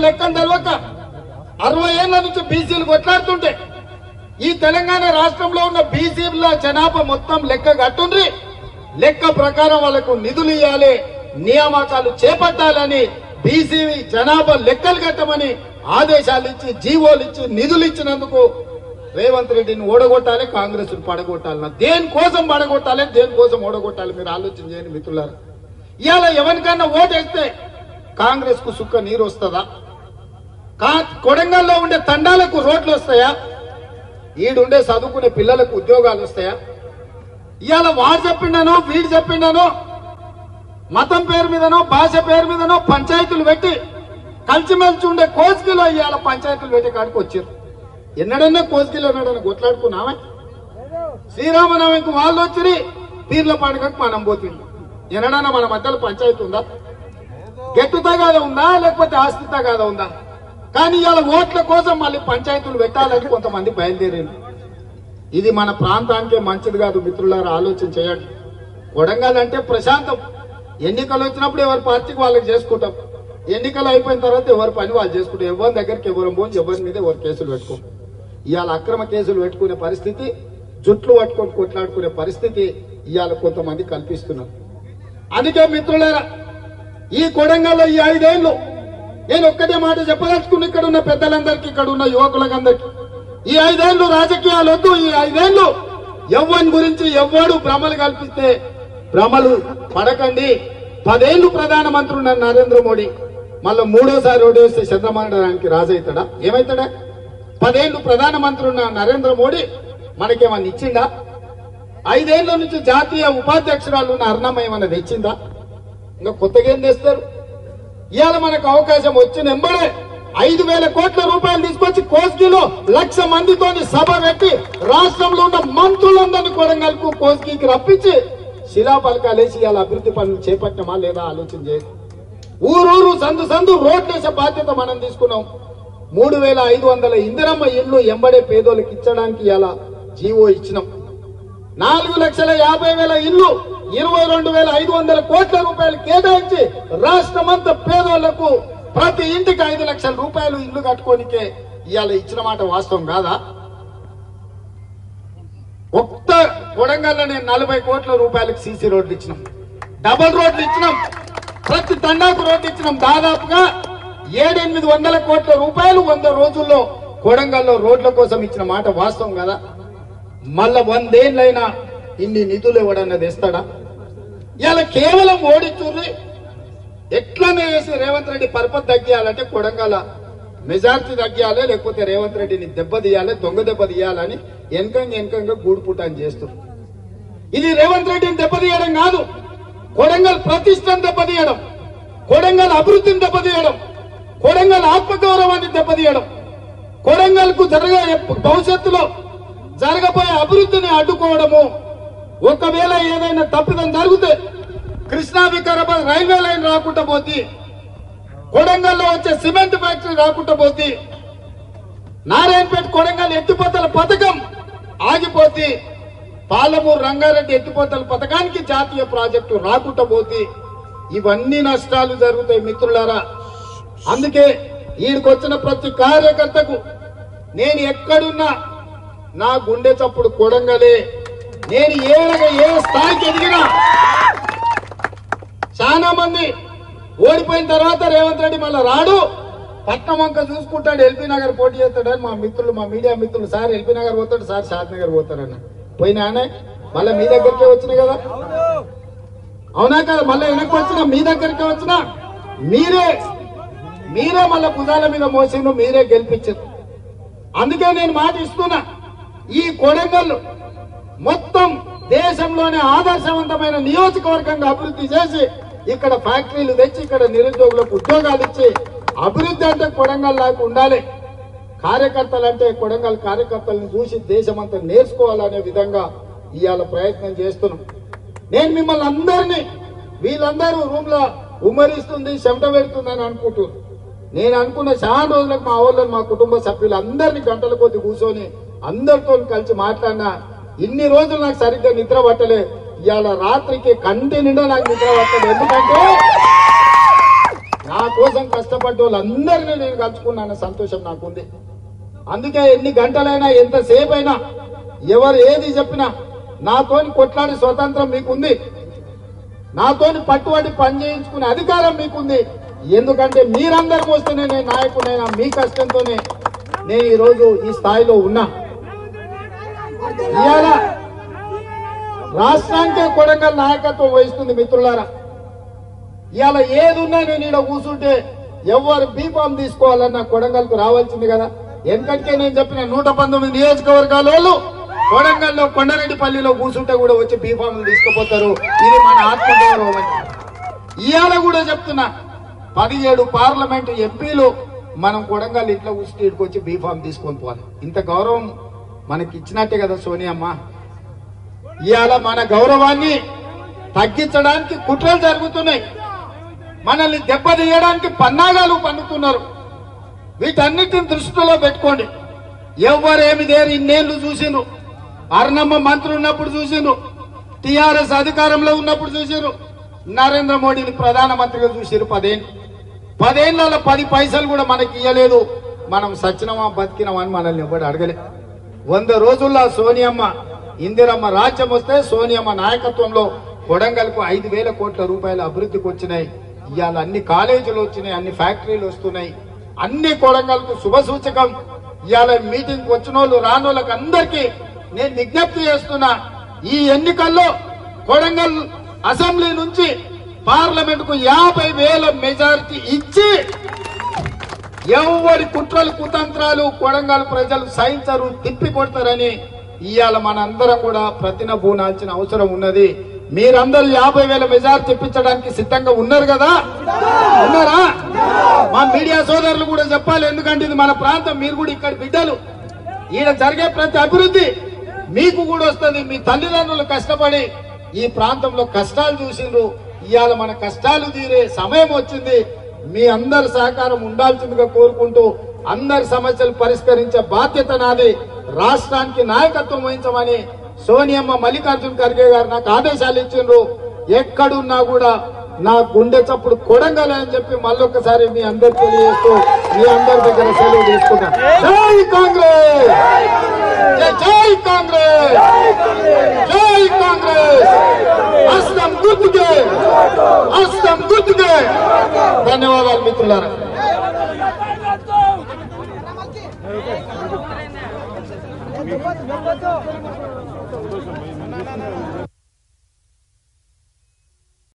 లెక్కను తెలవక 60 ఏళ్ల నుంచి బీసీలు కొట్లాడుతుంటే ఈ తెలంగాణ రాష్ట్రంలో ఉన్న బీసీల జనాభా మొత్తం లెక్క కట్టుండ్రి, లెక్క ప్రకారం వాళ్ళకు నిధులు ఇవ్వాలి, నియామకాలు చేపట్టాలని బీసీ జనాభా లెక్కలు కట్టమని ఆదేశాలు ఇచ్చి జీవోలు ఇచ్చి నిధులు ఇచ్చినందుకు రేవంత్ రెడ్డిని ఓడగొట్టాలి, కాంగ్రెస్ పడగొట్టాలి. దేనికోసం పడగొట్టాలి, దేనికోసం ఓడగొట్టాలి మీరు ఆలోచన చేయండి మిత్రులారా. ఇవాళ ఎవరికన్నా ఓటేస్తే కాంగ్రెస్ కు సుక్క నీరు వస్తుందా? కొడంగల్లో ఉండే తండాలకు రోడ్లు వస్తాయా? ఈడుండే చదువుకునే పిల్లలకు ఉద్యోగాలు వస్తాయా? ఇవాళ వాడు చెప్పిండనో వీడు చెప్పిండనో మతం పేరు మీదనో భాష పేరు మీదనో పంచాయతీలు పెట్టి కలిసిమెలిసి ఉండే కోస్గిలో ఇవాళ పంచాయతీలు పెట్టి కాడికి వచ్చారు. ఎన్నడన్నా కోస్గిలో ఎన్నడన్నా కొట్లాడుకున్నావా? శ్రీరామనవమికి వాళ్ళు వచ్చి పీర్ల పండుగకు మనం పోతుంది. ఎన్నడన్నా మన మధ్యలో పంచాయతీ ఉందా? గెట్టు తగాదా ఉందా లేకపోతే ఆస్తి తగాదా ఉందా? కానీ ఇవాళ ఓట్ల కోసం మళ్ళీ పంచాయతీలు పెట్టాలని కొంతమంది బయలుదేరారు. ఇది మన ప్రాంతానికే మంచిది కాదు మిత్రులారా, ఆలోచన చేయండి. కొడంగల్ అంటే ప్రశాంతం. ఎన్నికలు వచ్చినప్పుడు ఎవరి పార్టీకి వాళ్ళకి చేసుకుంటాం, ఎన్నికలు అయిపోయిన తర్వాత ఎవరి పని వాళ్ళు చేసుకుంటాం. ఎవరి దగ్గరికి ఎవరు పోయి ఎవరి మీద ఎవరు కేసులు పెట్టుకోం. ఇవాళ అక్రమ కేసులు పెట్టుకునే పరిస్థితి, జుట్లు పట్టుకొని కొట్లాడుకునే పరిస్థితి ఇవాళ కొంతమంది కల్పిస్తున్నారు. అందుకే మిత్రులారా, ఈ కొడంగల్లో ఈ 5 ఏళ్లు నేను ఒక్కటే మాట చెప్పదలుచుకుని ఇక్కడ ఉన్న పెద్దలందరికీ, ఇక్కడ ఉన్న యువకులందరికీ, ఈ 5 ఏళ్లు రాజకీయాలు వద్దు. ఈ 5 ఏళ్లు ఎవ్వని గురించి ఎవ్వడు భ్రమలు కల్పిస్తే భ్రమలు పడకండి. 10 ఏళ్లు ప్రధానమంత్రి ఉన్న నరేంద్ర మోడీ మళ్ళీ 3వ ఓడేస్తే చంద్రబాబు రాజు అవుతాడా? ఏమవుతాడా? 10 ఏళ్లు ప్రధానమంత్రి ఉన్న నరేంద్ర మోడీ మనకేమన్నా ఇచ్చిందా? 5 ఏళ్ల నుంచి జాతీయ ఉపాధ్యక్షురాలు ఉన్న అరుణమ్మ ఏమన్నా తెచ్చిందా? ఇంకా కొత్తగా ఏం తెస్తారు? ఇవాళ మనకు అవకాశం వచ్చిన ఎంబడే 5,000 కోట్ల రూపాయలు తీసుకొచ్చి కోస్గిలో 1,00,000 మందితోని సభ పెట్టి రాష్ట్రంలో ఉన్న మంత్రులందరినీ కొడంగల్కు కోస్గికి రప్పించి శిలాఫలకాలేసి ఇవాళ అభివృద్ధి పనులు చేపట్టినమా లేదా ఆలోచన చేసి, ఊరూరు సందు సందు రోడ్లేసే బాధ్యత మనం తీసుకున్నాం. 3,500 ఇందిరమ్మ ఇళ్లు ఎంబడే పేదోళ్ళకి ఇచ్చడానికి ఇవాళ జీవో ఇచ్చినాం. 4,50,000 ఇళ్లు 22,500 కోట్ల రూపాయలు కేటాయించి రాష్ట్రమంతా పేదోళ్లకు ప్రతి ఇంటికి 5 లక్షల రూపాయలు ఇల్లు కట్టుకోనికే ఇవాళ ఇచ్చిన మాట వాస్తవం కాదా? ఒక్క కొడంగల్లో నేను 40 కోట్ల రూపాయలకు సీసీ రోడ్లు ఇచ్చినాం, డబల్ రోడ్లు ఇచ్చినాం, ప్రతి తండాకు రోడ్లు ఇచ్చినాం. దాదాపుగా 700-800 కోట్ల రూపాయలు 100 రోజుల్లో కొడంగల్లో రోడ్ల కోసం ఇచ్చిన మాట వాస్తవం కదా? మళ్ళా 100 ఏళ్ళైనా ఇన్ని నిధులు ఇవ్వడన్నది ఇస్తాడా? ఇలా కేవలం ఓడిచ్చుర్రి ఎట్లనే వేసి రేవంత్ రెడ్డి పరపతి తగ్గియాలంటే కొడంగల్ మెజార్టీ తగ్గియాలి, లేకపోతే రేవంత్ రెడ్డిని దెబ్బతీయాలి, దొంగ దెబ్బ తీయాలని వెనకంగా గూడుపుటాన్ని చేస్తారు. ఇది రేవంత్ రెడ్డిని దెబ్బతీయడం కాదు, కొడంగల్ ప్రతిష్టను దెబ్బతీయడం, కొడంగల్ అభివృద్ధిని దెబ్బతీయడం, కొడంగల్ ఆత్మగౌరవాన్ని దెబ్బతీయడం, కొడంగల్ కు భవిష్యత్తులో జరగబోయే అభివృద్ధిని అడ్డుకోవడము. ఒకవేళ ఏదైనా తప్పిదం జరిగితే కృష్ణా వికారాబాద్ రైల్వే లైన్ రాకుండా పోతే, కొడంగల్లో వచ్చే సిమెంట్ ఫ్యాక్టరీ రాకుండా పోతే, నారాయణపేట కొడంగల్ ఎత్తిపోతల పథకం ఆగిపోతే, పాలమూరు రంగారెడ్డి ఎత్తిపోతల పథకానికి జాతీయ ప్రాజెక్టు రాకుండా పోతే ఇవన్నీ నష్టాలు జరుగుతాయి మిత్రులారా. అందుకే ఈడికొచ్చిన ప్రతి కార్యకర్తకు నేను ఎక్కడున్నా నా గుండె చప్పుడు కొడంగలే. నేను ఏ స్థాయికి ఎదిగినా, చాలా మంది ఓడిపోయిన తర్వాత రేవంత్ రెడ్డి మళ్ళీ రాడు, పట్నం వంక చూసుకుంటాడు, ఎల్బీ నగర్ పోటీ చేస్తాడని మా మిత్రులు, మా మీడియా మిత్రులు, సార్ ఎల్బీ నగర్ పోతాడు, సార్ షాద్ నగర్ పోతారన్న పోయినానే మళ్ళీ మీ దగ్గరికే వచ్చినాయి కదా, అవునా కదా? మళ్ళీ వెనక్కి వచ్చినా మీ దగ్గరికే వచ్చినా మీరే మళ్ళీ భుజాల మీద మోసిండు, మీరే గెలిపించారు. అందుకే నేను మాట ఇస్తున్నా, ఈ కొడంగల్ మొత్తం దేశంలోనే ఆదర్శవంతమైన నియోజకవర్గంగా అభివృద్ధి చేసి ఇక్కడ ఫ్యాక్టరీలు తెచ్చి ఇక్కడ నిరుద్యోగులకు ఉద్యోగాలు ఇచ్చి అభివృద్ధి అంటే కొడంగల్ లాగా ఉండాలి. కార్యకర్తలు అంటే కొడంగల్ కార్యకర్తలను చూసి దేశమంతా నేర్చుకోవాలనే విధంగా ఇవాళ ప్రయత్నం చేస్తున్నాం. నేను మిమ్మల్ని అందరినీ, వీళ్ళందరూ రూమ్ లో ఉమ్మరిస్తుంది చెమట పెడుతుందని అనుకుంటున్నారు. నేను అనుకున్న చాలా రోజులకు మా వాళ్ళని, మా కుటుంబ సభ్యులు అందరినీ గంటల కొద్ది కూర్చొని అందరితో కలిసి మాట్లాడినా ఇన్ని రోజులు నాకు సరిగ్గా నిద్ర పట్టలే. ఇవాళ రాత్రికి కంటి నిండా నాకు నిద్ర పట్టలేదు. ఎందుకంటే నా కోసం కష్టపడ్డ వాళ్ళందరినీ నేను కలుసుకున్నాను, సంతోషం నాకుంది. అందుకే ఎన్ని గంటలైనా ఎంతసేపు అయినా ఎవరు ఏది చెప్పినా నాతోని కొట్లాడి స్వతంత్రం మీకుంది, నాతోని పట్టుబడి పని చేయించుకునే అధికారం మీకుంది. ఎందుకంటే మీరందరికీ వస్తేనే నేను నాయకుడైనా, మీ కష్టంతోనే నేను ఈరోజు ఈ స్థాయిలో ఉన్నా. ఇవాళ రాష్ట్రానికే కొడంగల్ నాయకత్వం వహిస్తుంది మిత్రులారా. ఇవాళ ఏది ఉన్నా నేను ఇక్కడ కూర్చుంటే ఎవరు బీఫామ్ తీసుకోవాలన్నా కొడంగల్కు రావాల్సింది కదా. ఎందుకంటే నేను చెప్పిన 119 నియోజకవర్గాల వాళ్ళు కొడంగల్లో కొండరెడ్డిపల్లిలో కూర్చుంటే కూడా వచ్చి బీఫామ్లు తీసుకుపోతారు. ఇది మన ఆత్మగౌరవం. ఇవాళ కూడా చెప్తున్నా, 17 పార్లమెంటు ఎంపీలు మనం కొడంగల్ ఇట్లా కూర్చుంటే ఇక్కడికి వచ్చి బీఫామ్ తీసుకొని పోవాలి. ఇంత గౌరవం మనకి ఇచ్చినట్టే కదా సోనియమ్మ. ఇవాళ మన గౌరవాన్ని తగ్గించడానికి కుట్రలు జరుగుతున్నాయి, మనల్ని దెబ్బతీయడానికి పన్నాగాలు పన్నుతున్నారు. వీటన్నిటిని దృష్టిలో పెట్టుకోండి. ఎవరేమి దేరు ఇన్నేళ్లు చూసిండ్రు, అర్ణమ్మ మంత్రి ఉన్నప్పుడు చూసిండ్రు, టీఆర్ఎస్ అధికారంలో ఉన్నప్పుడు చూసిండ్రు, నరేంద్ర మోడీని ప్రధానమంత్రిగా చూసిరు. 10 ఏళ్లలో 10 పైసలు కూడా మనకి ఇయ్యలేదు. మనం సచ్చినమా బతికినమా అని మనల్ని ఎవరు అడగలే. 100 రోజుల్లో సోనియమ్మ ఇందిరమ్మ రాజ్యం వస్తే సోనియమ్మ నాయకత్వంలో కొడంగల్కు 5,000 కోట్ల రూపాయల అభివృద్ధికి వచ్చినాయి. ఇవాళ అన్ని కాలేజీలు వచ్చినాయి, అన్ని ఫ్యాక్టరీలు వస్తున్నాయి, అన్ని కొడంగల్కు శుభ సూచకం. ఇవాళ మీటింగ్ వచ్చిన వాళ్ళు రానోళ్ళకి అందరికీ నేను విజ్ఞప్తి చేస్తున్నా, ఈ ఎన్నికల్లో కొడంగల్ అసెంబ్లీ నుంచి పార్లమెంట్ కు 50,000 మెజారిటీ ఇచ్చి ఎవరి కుట్రలు కుతంత్రాలు కొడంగల్ ప్రజలు సహించరు, తిప్పి కొడతారని ఇవాళ మనందరం కూడా ప్రతినబూనాల్సిన అవసరం ఉన్నది. మీరందరూ 50,000 మెజారిటీ తెప్పించడానికి సిద్ధంగా ఉన్నారు కదా? ఉన్నారా? మా మీడియా సోదరులు కూడా చెప్పాలి, ఎందుకంటే ఇది మన ప్రాంతం, మీరు కూడా ఇక్కడ బిడ్డలు. ఈడ జరిగే ప్రతి అభివృద్ధి మీకు కూడా వస్తుంది. మీ తల్లిదండ్రులు కష్టపడి ఈ ప్రాంతంలో కష్టాలు చూసిండ్రు. ఇవాళ మన కష్టాలు తీరే సమయం వచ్చింది. మీ అందరి సహకారం ఉండాల్సిందిగా కోరుకుంటూ, అందరి సమస్యలు పరిష్కరించే బాధ్యత నాది. రాష్ట్రానికి నాయకత్వం వహించమని సోనియమ్మ మల్లికార్జున్ ఖర్గే గారు నాకు ఆదేశాలు ఇచ్చిండ్రు. ఎక్కడున్నా కూడా నా గుండె చప్పుడు కొడంగల్ అని చెప్పి మళ్ళొక్కసారి మీ అందరు తెలియజేస్తూ మీ అందరి దగ్గర సెలవు తీసుకుంటా. జై కాంగ్రెస్, జై కాంగ్రెస్, జై కాంగ్రెస్. హస్తం గుర్తుకే, హస్తం గుర్తుకే. ధన్యవాదాలు మిత్రులారా.